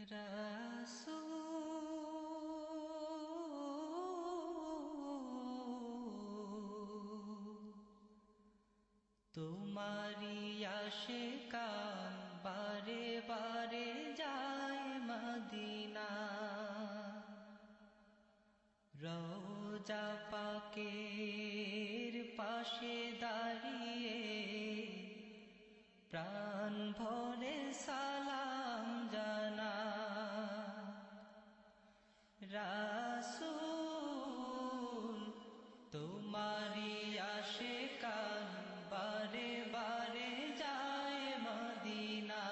রাসূল তোমারি আশিকান বারে বারে যায় মদিনা, রওজা পাকের পাশে দাঁড়িয়ে প্রাণ ভরে সালাম জানা। রাসূল তোমারি আশিকান বারে বারে যায় মদিনা,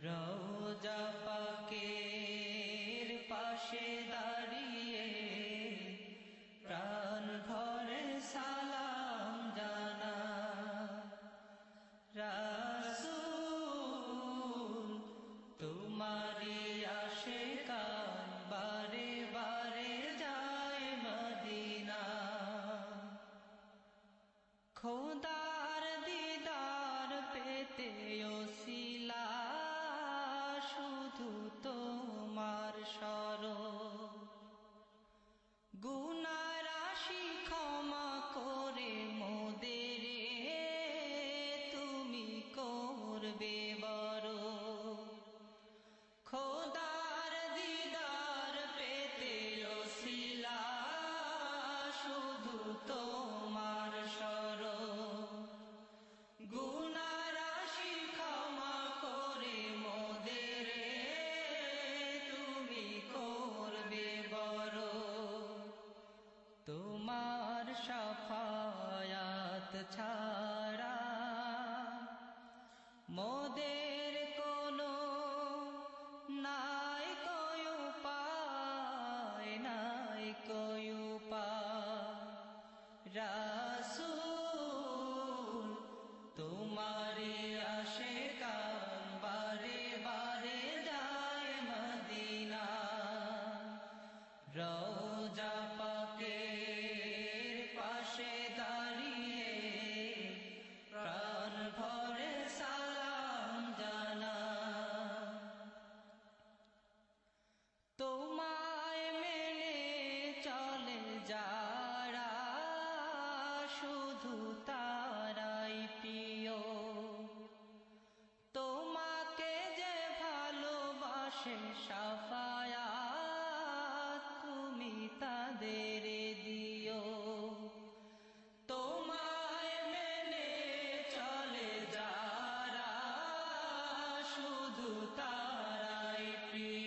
রওজা পাকের পাশে দাঁড়িয়ে প্রাণ ভরে সালাম জানা। রাসূল তোমারি আশিকান বারে বারে যায় মদিনা, খোদার দিদার পেতে ওসিলা শুধু তোমার শরণ, গুনাহ রাশি ক্ষমা করে মোদের তুমি করবে বড়। খোদার দিদার পেতে ওসিলা শুধু তোমার শরণ, গুনাহ রাশি ক্ষমা করে মোদের তুমি করবে বড়। তোমার শাফায়াত ছাড়া মোদের কোনো নাই কোই উপায়, নাই কোই উপায়। রাসূল তোমারি আশিকান বারে বারে যায় মদিনা, রওজা পাকের পাশে দাঁড়িয়ে প্রাণ ভরে সালাম জানা। তোমায় মেনে চলে যারা শুধু তারাই প্রিয়, তোমাকে যে ভালোবাসে শাফায়াত তুমি তাদের দিও। তোমায় মেনে চলে যারা শুধু তারাই প্রিয়,